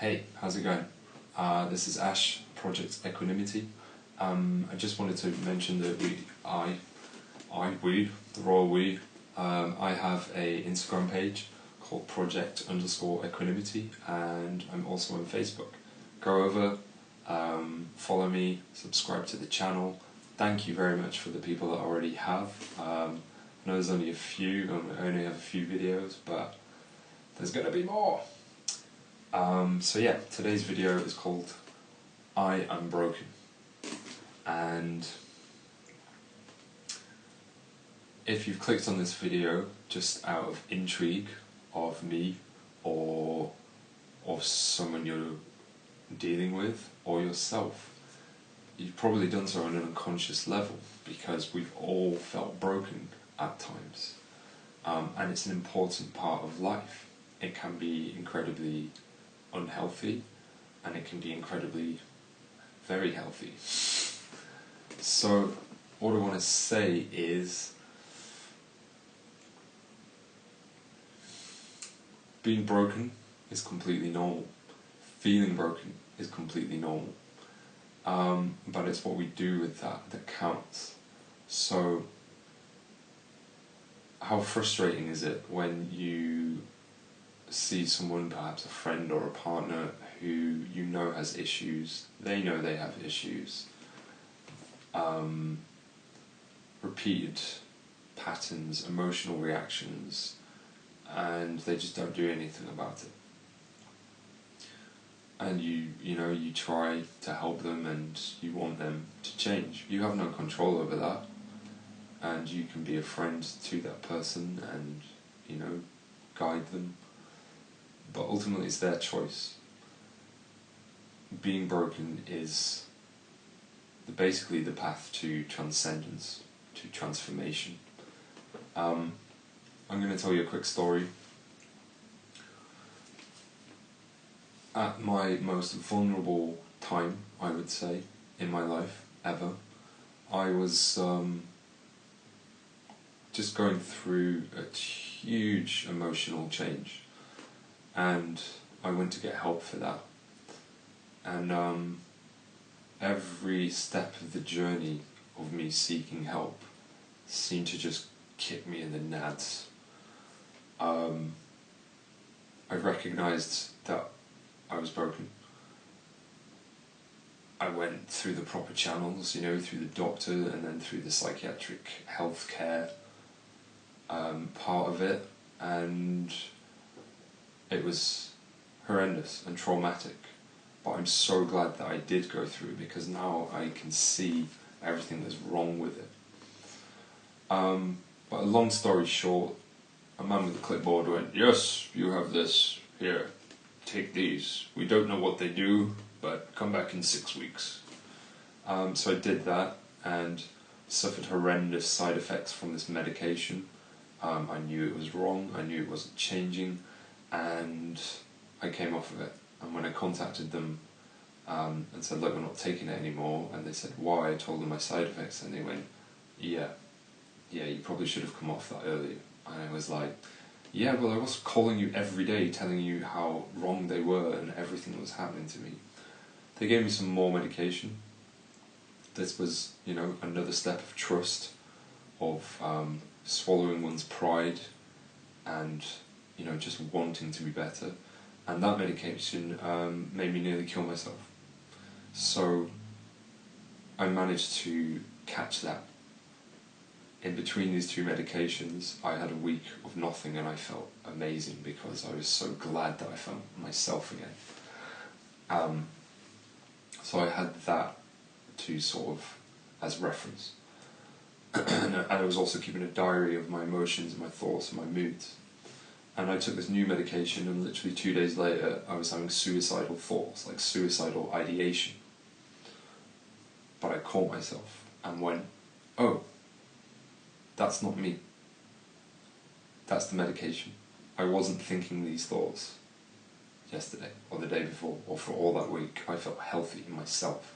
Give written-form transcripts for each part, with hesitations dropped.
Hey, how's it going? This is Ash, Project Equanimity. I just wanted to mention that the royal we, I have a Instagram page called Project_Equanimity, and I'm also on Facebook. Go over, follow me, subscribe to the channel. Thank you very much for the people that already have. I know there's only a few, I only have a few videos, but there's going to be more. So yeah, today's video is called I Am Broken, and if you've clicked on this video just out of intrigue of me or of someone you're dealing with or yourself, you've probably done so on an unconscious level, because we've all felt broken at times, and it's an important part of life. It can be incredibly unhealthy, and it can be incredibly very healthy. So what I want to say is, being broken is completely normal. Feeling broken is completely normal. But it's what we do with that counts. So how frustrating is it when you see someone, perhaps a friend or a partner, who you know has issues, they know they have issues, repeated patterns, emotional reactions, and they just don't do anything about it. And you try to help them and you want them to change. You have no control over that, and you can be a friend to that person and guide them, but ultimately it's their choice. Being broken is basically the path to transcendence, to transformation. I'm going to tell you a quick story. At my most vulnerable time, I would say, in my life, ever, I was just going through a huge emotional change, and I went to get help for that. And every step of the journey of me seeking help seemed to just kick me in the nads. I recognised that I was broken. I went through the proper channels, through the doctor and then through the psychiatric healthcare part of it, and it was horrendous and traumatic. But I'm so glad that I did go through, because now I can see everything that's wrong with it. But a long story short, a man with a clipboard went, "Yes, you have this, here, take these. We don't know what they do, but come back in 6 weeks." So I did that and suffered horrendous side effects from this medication. I knew it was wrong, I knew it wasn't changing, and I came off of it. And when I contacted them and said, "Look, we're not taking it anymore," and they said, "Why?" I told them my side effects, and they went, yeah, you probably should have come off that earlier." And I was like, yeah, well, I was calling you every day telling you how wrong they were and everything that was happening to me. They gave me some more medication. This was, another step of trust, of swallowing one's pride and, just wanting to be better. And that medication made me nearly kill myself. So I managed to catch that. In between these two medications, I had a week of nothing, and I felt amazing, because I was so glad that I found myself again. So I had that to sort of as reference. And I was also keeping a diary of my emotions and my thoughts and my moods. And I took this new medication, and literally 2 days later I was having suicidal thoughts, like suicidal ideation. But I caught myself and went, oh, that's not me. That's the medication. I wasn't thinking these thoughts yesterday or the day before or for all that week. I felt healthy in myself.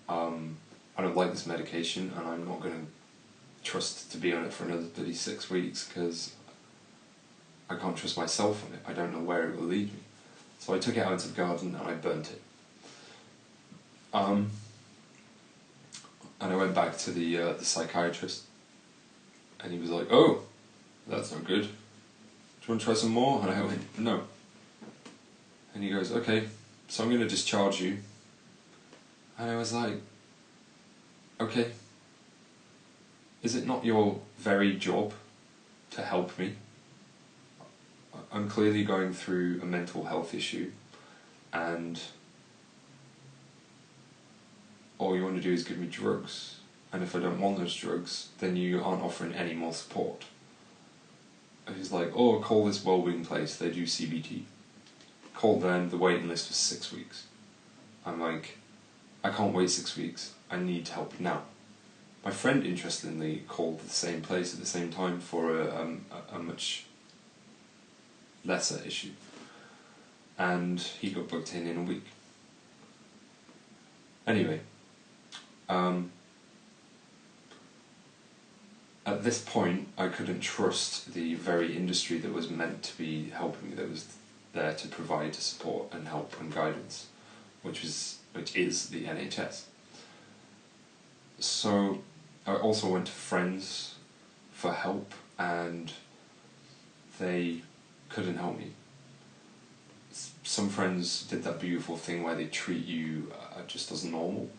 I don't like this medication, and I'm not going to trust to be on it for another 36 weeks, because I can't trust myself on it. I don't know where it will lead me. So I took it out into the garden and I burnt it. And I went back to the psychiatrist, and he was like, "Oh, that's not good. Do you want to try some more?" And I went, "No." And he goes, "Okay, so I'm going to discharge you." And I was like, "Okay, is it not your very job to help me? I'm clearly going through a mental health issue, and all you want to do is give me drugs, and if I don't want those drugs, then you aren't offering any more support." And he's like, "Oh, call this wellbeing place, they do CBT." Called them, the waiting list was 6 weeks. I'm like, I can't wait 6 weeks, I need help now. My friend, interestingly, called the same place at the same time for a much lesser issue, and he got booked in a week. Anyway, at this point I couldn't trust the very industry that was meant to be helping me, that was there to provide support and help and guidance, which is the NHS. So I also went to friends for help, and they couldn't help me. Some friends did that beautiful thing where they treat you just as normal,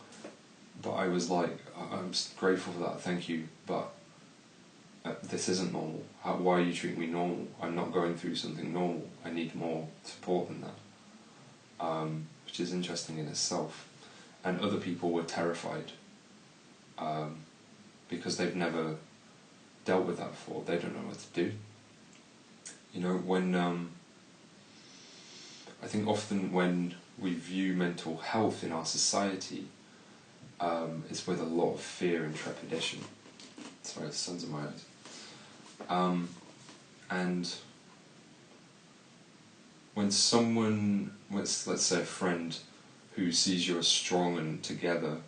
but I was like, I'm grateful for that, thank you, but this isn't normal. Why are you treating me normal? I'm not going through something normal. I need more support than that. Which is interesting in itself. And other people were terrified because they've never dealt with that before. They don't know what to do. You know, when I think often when we view mental health in our society, it's with a lot of fear and trepidation. Sorry, the sun's in my eyes. And when someone, let's say a friend who sees you as strong and together,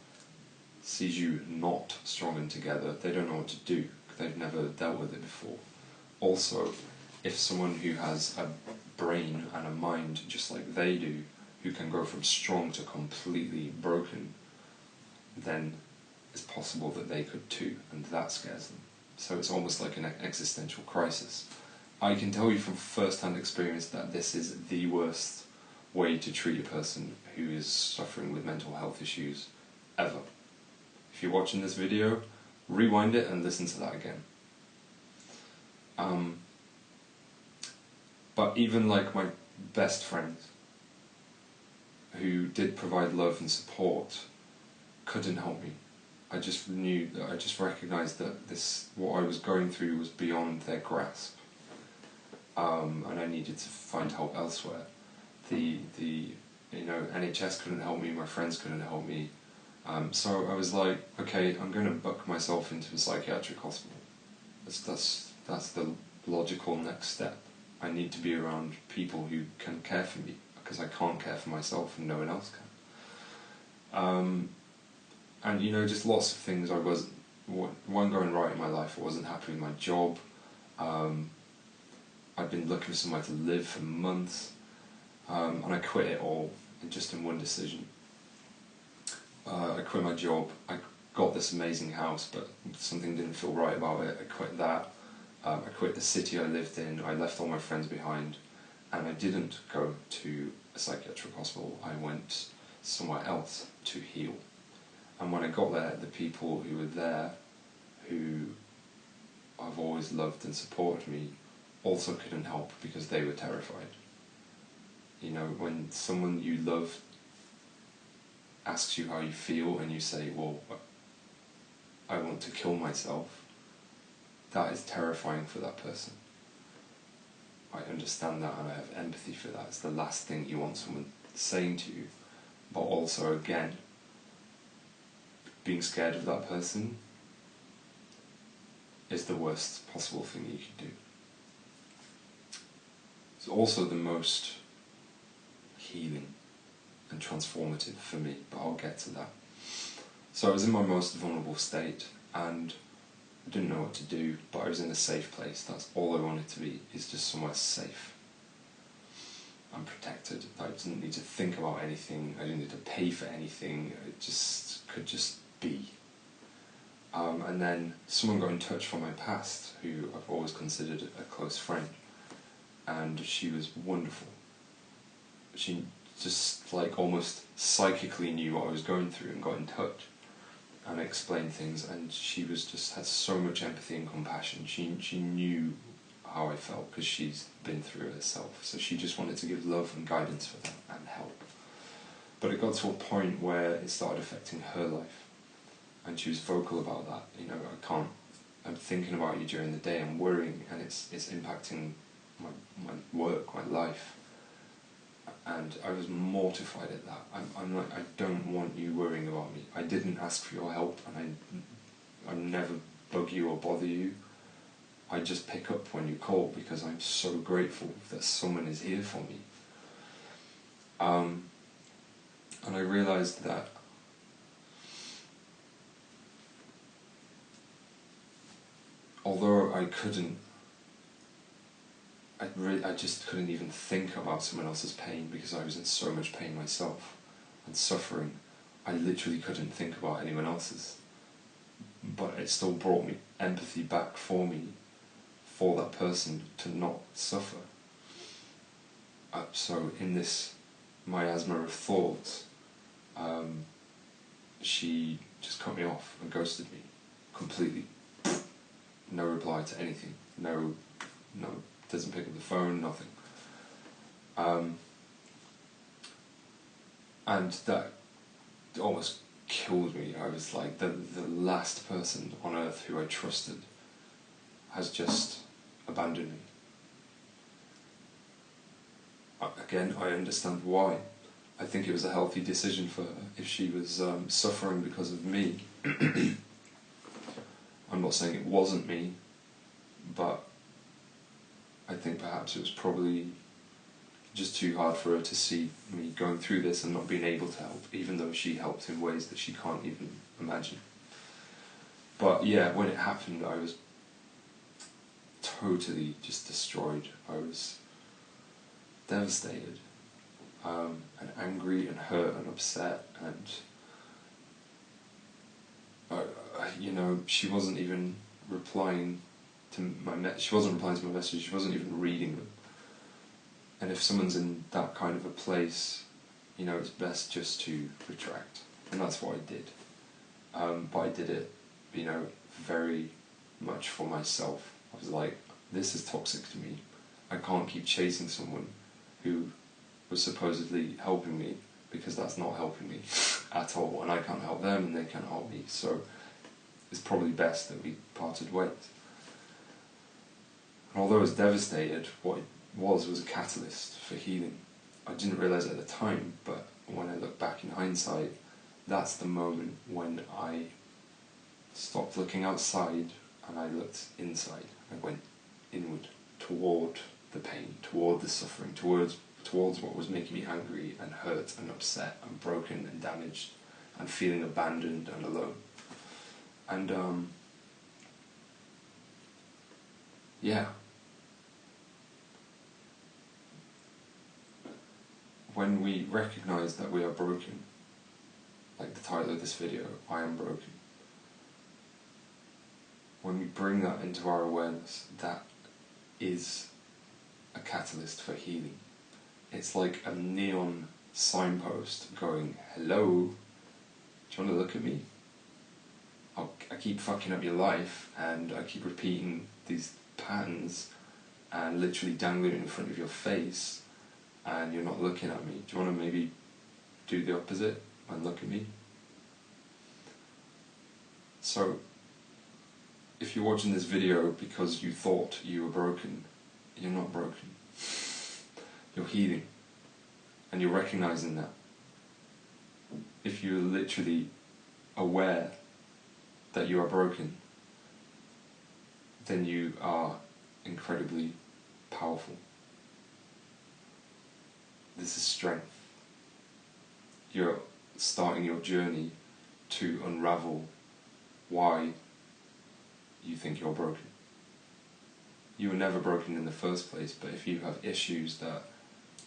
sees you not strong and together, they don't know what to do. They've never dealt with it before. Also, if someone who has a brain and a mind just like they do, who can go from strong to completely broken, then it's possible that they could too, and that scares them. So it's almost like an existential crisis. I can tell you from first-hand experience that this is the worst way to treat a person who is suffering with mental health issues ever. If you're watching this video, rewind it and listen to that again. But even like my best friends, who did provide love and support, couldn't help me. I just recognised that what I was going through was beyond their grasp, and I needed to find help elsewhere. The NHS couldn't help me, my friends couldn't help me, so I was like, okay, I'm going to book myself into a psychiatric hospital. That's the logical next step. I need to be around people who can care for me, because I can't care for myself and no one else can. And just lots of things. One going right in my life. I wasn't happy with my job. I'd been looking for somewhere to live for months, and I quit it all in one decision. I quit my job. I got this amazing house, but something didn't feel right about it. I quit that. I quit the city I lived in. I left all my friends behind, and I didn't go to a psychiatric hospital. I went somewhere else to heal. And when I got there, the people who were there, who I've always loved and supported me, also couldn't help because they were terrified. When someone you love asks you how you feel and you say, well, I want to kill myself, that is terrifying for that person. I understand that and I have empathy for that. It's the last thing you want someone saying to you. But also, again, being scared of that person is the worst possible thing you can do. It's also the most healing and transformative for me, but I'll get to that. So I was in my most vulnerable state and I didn't know what to do, but I was in a safe place. That's all I wanted to be, is just somewhere safe. I'm protected. I didn't need to think about anything. I didn't need to pay for anything. It just could just be. And then someone got in touch from my past, who I've always considered a close friend, and she was wonderful. She just like almost psychically knew what I was going through and got in touch and explained things, and she was just had so much empathy and compassion. She knew how I felt because she's been through it herself, so she just wanted to give love and guidance for that and help. But it got to a point where it started affecting her life, and she was vocal about that. You know, I'm thinking about you during the day, I'm worrying, and it's impacting my work, my life. And I was mortified at that. I'm like, I don't want you worrying about me. I didn't ask for your help, and I never bug you or bother you. I just pick up when you call because I'm so grateful that someone is here for me. And I realised that although I just couldn't even think about someone else's pain because I was in so much pain myself and suffering. I literally couldn't think about anyone else's. But it still brought me empathy back for me, for that person to not suffer. So in this miasma of thoughts, she just cut me off and ghosted me completely. No reply to anything. No, doesn't pick up the phone, nothing. And that almost killed me. I was like, the last person on earth who I trusted has just abandoned me. Again, I understand why. I think it was a healthy decision for her. If she was suffering because of me, I'm not saying it wasn't me, but I think perhaps it was probably just too hard for her to see me going through this and not being able to help, even though she helped in ways that she can't even imagine. But yeah, when it happened, I was totally just destroyed. I was devastated, and angry and hurt and upset, and you know, she wasn't even replying to my messages, she wasn't even reading them. And if someone's in that kind of a place, you know, it's best just to retract, and that's what I did. But I did it, you know, very much for myself. I was like, this is toxic to me. I can't keep chasing someone who was supposedly helping me, because that's not helping me at all, and I can't help them and they can't help me, so it's probably best that we parted ways. And although I was devastated, what it was a catalyst for healing. I didn't realise it at the time, but when I look back in hindsight, that's the moment when I stopped looking outside and I looked inside. I went inward, toward the pain, toward the suffering, towards what was making me angry and hurt and upset and broken and damaged and feeling abandoned and alone. And yeah. When we recognise that we are broken, like the title of this video, I am broken, when we bring that into our awareness, that is a catalyst for healing. It's like a neon signpost going, hello, do you want to look at me? I keep fucking up your life, and I keep repeating these patterns and literally dangling it in front of your face, and you're not looking at me. Do you want to maybe do the opposite and look at me? So, if you're watching this video because you thought you were broken, you're not broken. You're healing. And you're recognising that. If you're literally aware that you are broken, then you are incredibly powerful. This is strength. You're starting your journey to unravel why you think you're broken. You were never broken in the first place, but if you have issues that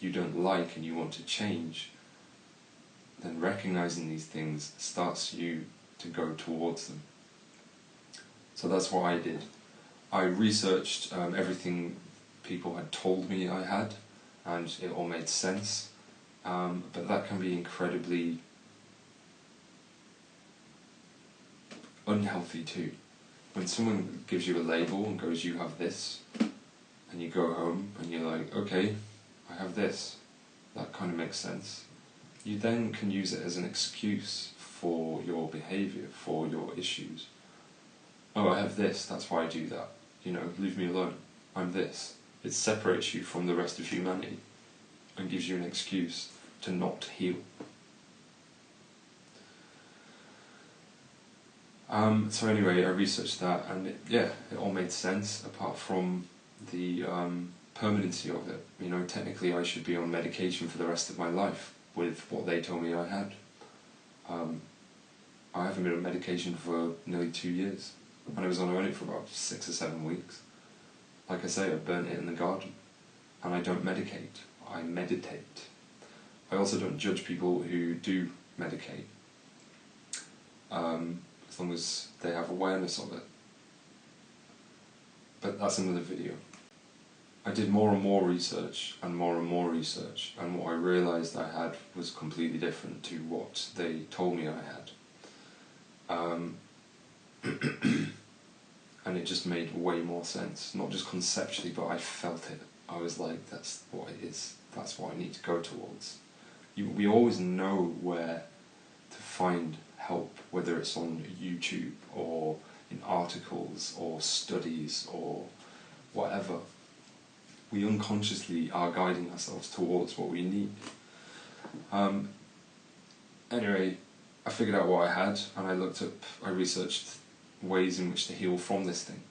you don't like and you want to change, then recognizing these things starts you to go towards them. So that's what I did. I researched everything people had told me I had, and it all made sense, but that can be incredibly unhealthy too. When someone gives you a label and goes, you have this, and you go home and you're like, okay, I have this, that kind of makes sense. You then can use it as an excuse for your behaviour, for your issues. Oh, I have this, that's why I do that. You know, leave me alone. I'm this. It separates you from the rest of humanity and gives you an excuse to not heal. So anyway, I researched that, and it all made sense, apart from the permanency of it. You know, technically I should be on medication for the rest of my life with what they told me I had. I haven't been on medication for nearly 2 years, and I was on it for about 6 or 7 weeks. Like I say, I burnt it in the garden, and I don't medicate, I meditate. I also don't judge people who do medicate, as long as they have awareness of it. But that's another video. I did more and more research, and more research, and what I realised I had was completely different to what they told me I had. And it just made way more sense, not just conceptually, but I felt it. I was like, that's what it is, that's what I need to go towards. We always know where to find help, whether it's on YouTube or in articles or studies or whatever. We unconsciously are guiding ourselves towards what we need. Anyway, I figured out what I had, and I researched ways in which to heal from this thing.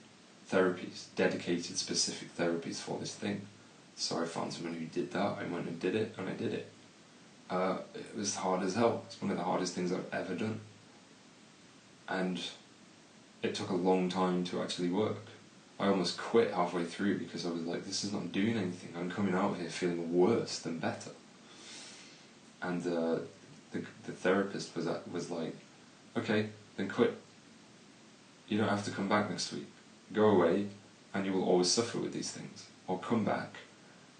Therapies, dedicated specific therapies for this thing. So I found someone who did that, I went and did it, and I did it. It was hard as hell. It's one of the hardest things I've ever done. And it took a long time to actually work. I almost quit halfway through because I was like, this is not doing anything. I'm coming out of here feeling worse than better. And the therapist was like, okay, then quit. You don't have to come back next week. Go away, and you will always suffer with these things. Or come back,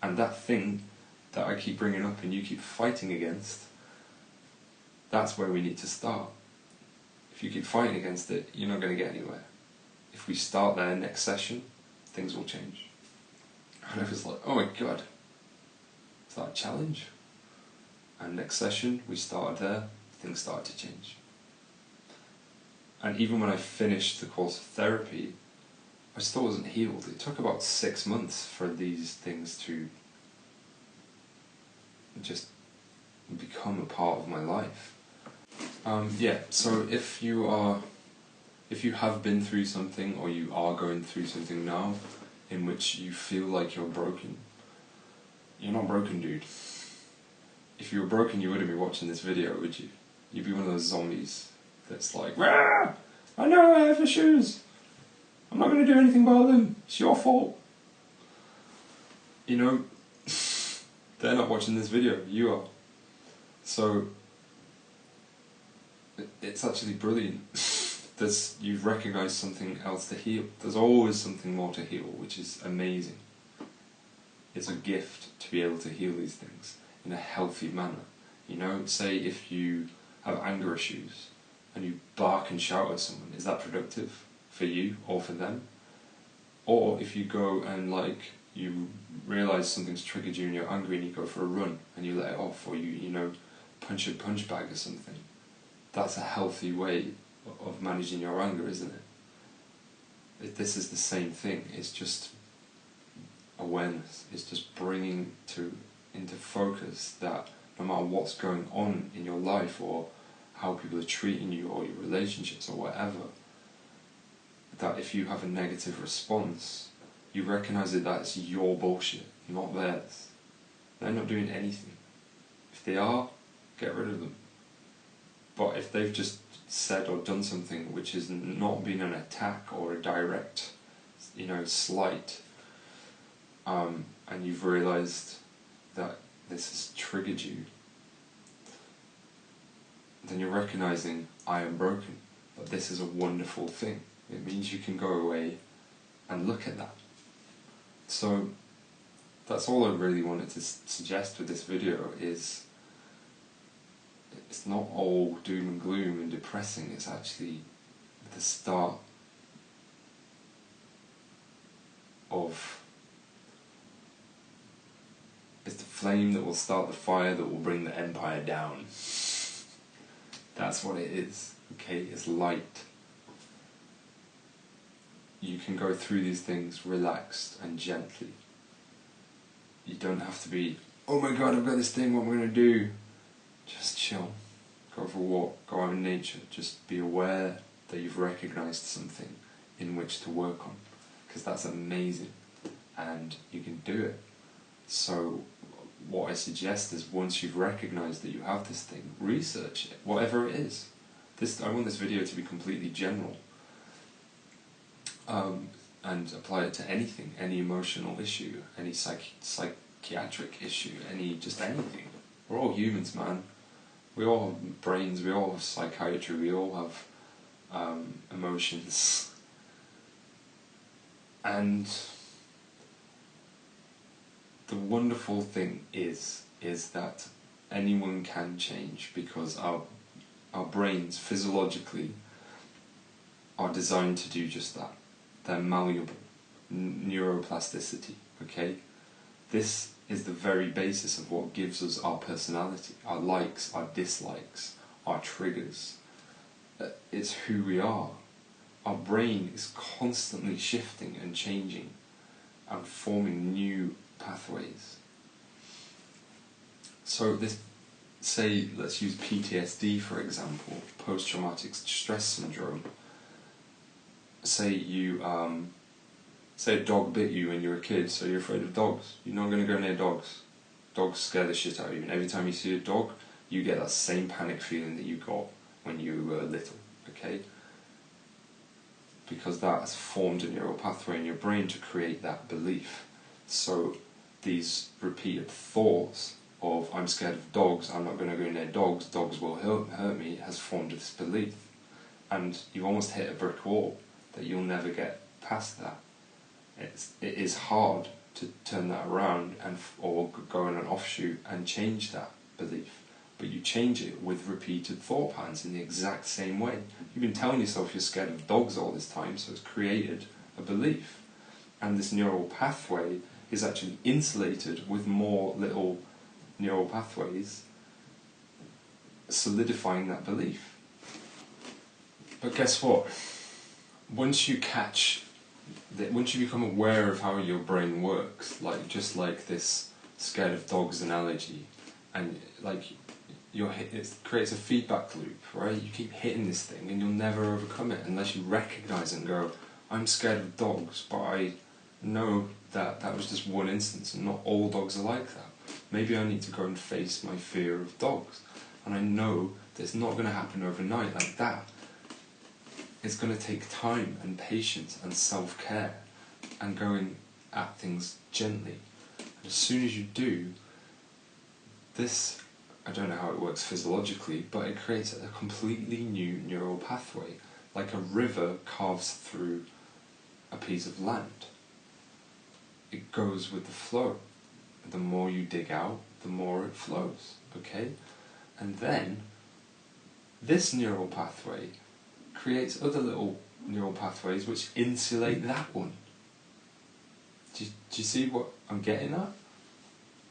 and that thing that I keep bringing up and you keep fighting against, that's where we need to start. If you keep fighting against it, you're not going to get anywhere. If we start there next session, things will change. And I was like, oh my god, is that a challenge? And next session, we started there, things started to change. And even when I finished the course of therapy, I still wasn't healed. It took about 6 months for these things to just become a part of my life. So if you have been through something, or you are going through something now in which you feel like you're broken, you're not broken, dude. If you were broken, you wouldn't be watching this video, would you? You'd be one of those zombies that's like, "Rah! I know I have issues. I'm not going to do anything about them. It's your fault." You know, they're not watching this video, you are. So, it's actually brilliant. You've recognised something else to heal. There's always something more to heal, which is amazing. It's a gift to be able to heal these things in a healthy manner. You know, say if you have anger issues and you bark and shout at someone, is that productive for you or for them? Or if you go and you realise something's triggered you and you're angry and you go for a run and you let it off, or you punch a punch bag or something, that's a healthy way of managing your anger, isn't it? This is the same thing. It's just awareness. It's just bringing into focus that no matter what's going on in your life, or how people are treating you, or your relationships, or whatever, that if you have a negative response, you recognise that that's your bullshit, not theirs. They're not doing anything. If they are, get rid of them. But if they've just said or done something which has not been an attack or a direct, slight, and you've realised that this has triggered you, then you're recognizing, I am broken, but this is a wonderful thing. It means you can go away and look at that. So that's all I really wanted to suggest with this video is it's not all doom and gloom and depressing, it's actually the start of, it's the flame that will start the fire that will bring the empire down. That's what it is, okay? It's light. You can go through these things relaxed and gently. You don't have to be, oh my god, I've got this thing, what am I going to do? Just chill. Go for a walk, go out in nature. Just be aware that you've recognised something in which to work on. Because that's amazing. And you can do it. So what I suggest is once you've recognised that you have this thing, research it, whatever it is. I want this video to be completely general. And apply it to anything, any emotional issue, any psychiatric issue, just anything. We're all humans, man. We all have brains, we all have psychiatry, we all have emotions. And the wonderful thing is that anyone can change, because our brains physiologically are designed to do just that. They're malleable. Neuroplasticity, okay? This is the very basis of what gives us our personality, our likes, our dislikes, our triggers. It's who we are. Our brain is constantly shifting and changing and forming new pathways. So say, let's use PTSD for example, post-traumatic stress syndrome. Say say a dog bit you when you were a kid, so you're afraid of dogs. You're not going to go near dogs. Dogs scare the shit out of you, and every time you see a dog, you get that same panic feeling that you got when you were little, okay? Because that has formed a neural pathway in your brain to create that belief. So these repeated thoughts of, I'm scared of dogs, I'm not going to go near dogs, dogs will hurt me, has formed this belief. And you almost hit a brick wall that you'll never get past that. It is hard to turn that around or go on an offshoot and change that belief. But you change it with repeated thought patterns in the exact same way. You've been telling yourself you're scared of dogs all this time, so it's created a belief. And this neural pathway is actually insulated with more little neural pathways solidifying that belief. But guess what? Once you become aware of how your brain works, just like this scared of dogs analogy, and it creates a feedback loop, right? You keep hitting this thing and you'll never overcome it unless you recognise and go, I'm scared of dogs, but I know that was just one instance and not all dogs are like that. Maybe I need to go and face my fear of dogs. And I know that it's not going to happen overnight like that. It's going to take time and patience and self-care and going at things gently. And as soon as you do, this, I don't know how it works physiologically, but it creates a completely new neural pathway, like a river carves through a piece of land. It goes with the flow. The more you dig out, the more it flows, okay? And then, this neural pathway creates other little neural pathways which insulate that one. Do you see what I'm getting at?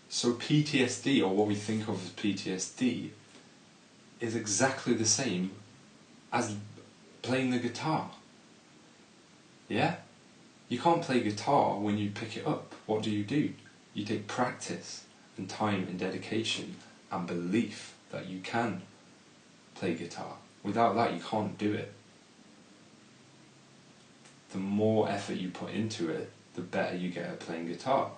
So PTSD, or what we think of as PTSD, is exactly the same as playing the guitar. Yeah? You can't play guitar when you pick it up. What do? You take practice and time and dedication and belief that you can play guitar. Without that, you can't do it. The more effort you put into it, the better you get at playing guitar.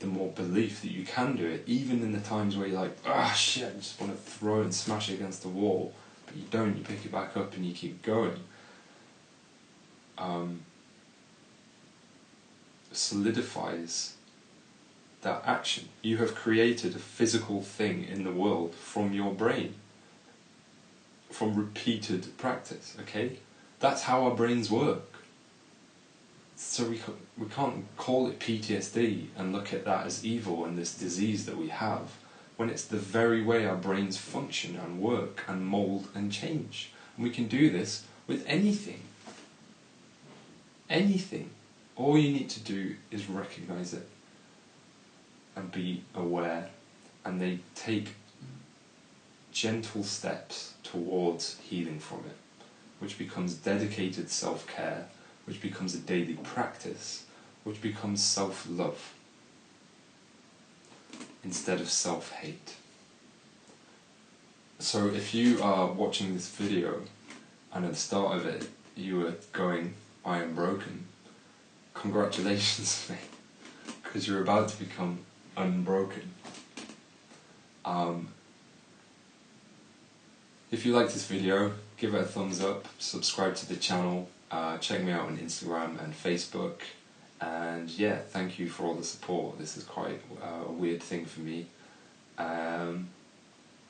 The more belief that you can do it, even in the times where you're like, ah shit, I just want to throw and smash it against the wall, but you don't, you pick it back up and you keep going. Solidifies that action. You have created a physical thing in the world from your brain, from repeated practice, okay? That's how our brains work. So we can't call it PTSD and look at that as evil and this disease that we have, when it's the very way our brains function and work and mould and change. And we can do this with anything. Anything. All you need to do is recognise it and be aware, and they take gentle steps towards healing from it, which becomes dedicated self-care, which becomes a daily practice, which becomes self-love instead of self-hate. So if you are watching this video and at the start of it you were going, I am broken, congratulations mate, because you're about to become unbroken. If you liked this video, give it a thumbs up, subscribe to the channel, check me out on Instagram and Facebook, and yeah, thank you for all the support. This is quite a weird thing for me,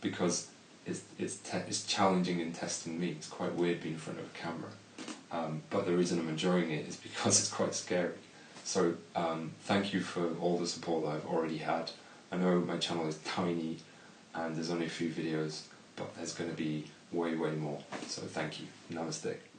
because it's challenging and testing me. It's quite weird being in front of a camera, but the reason I'm enjoying it is because it's quite scary. So thank you for all the support that I've already had. I know my channel is tiny and there's only a few videos, but there's going to be way more, so thank you. Namaste.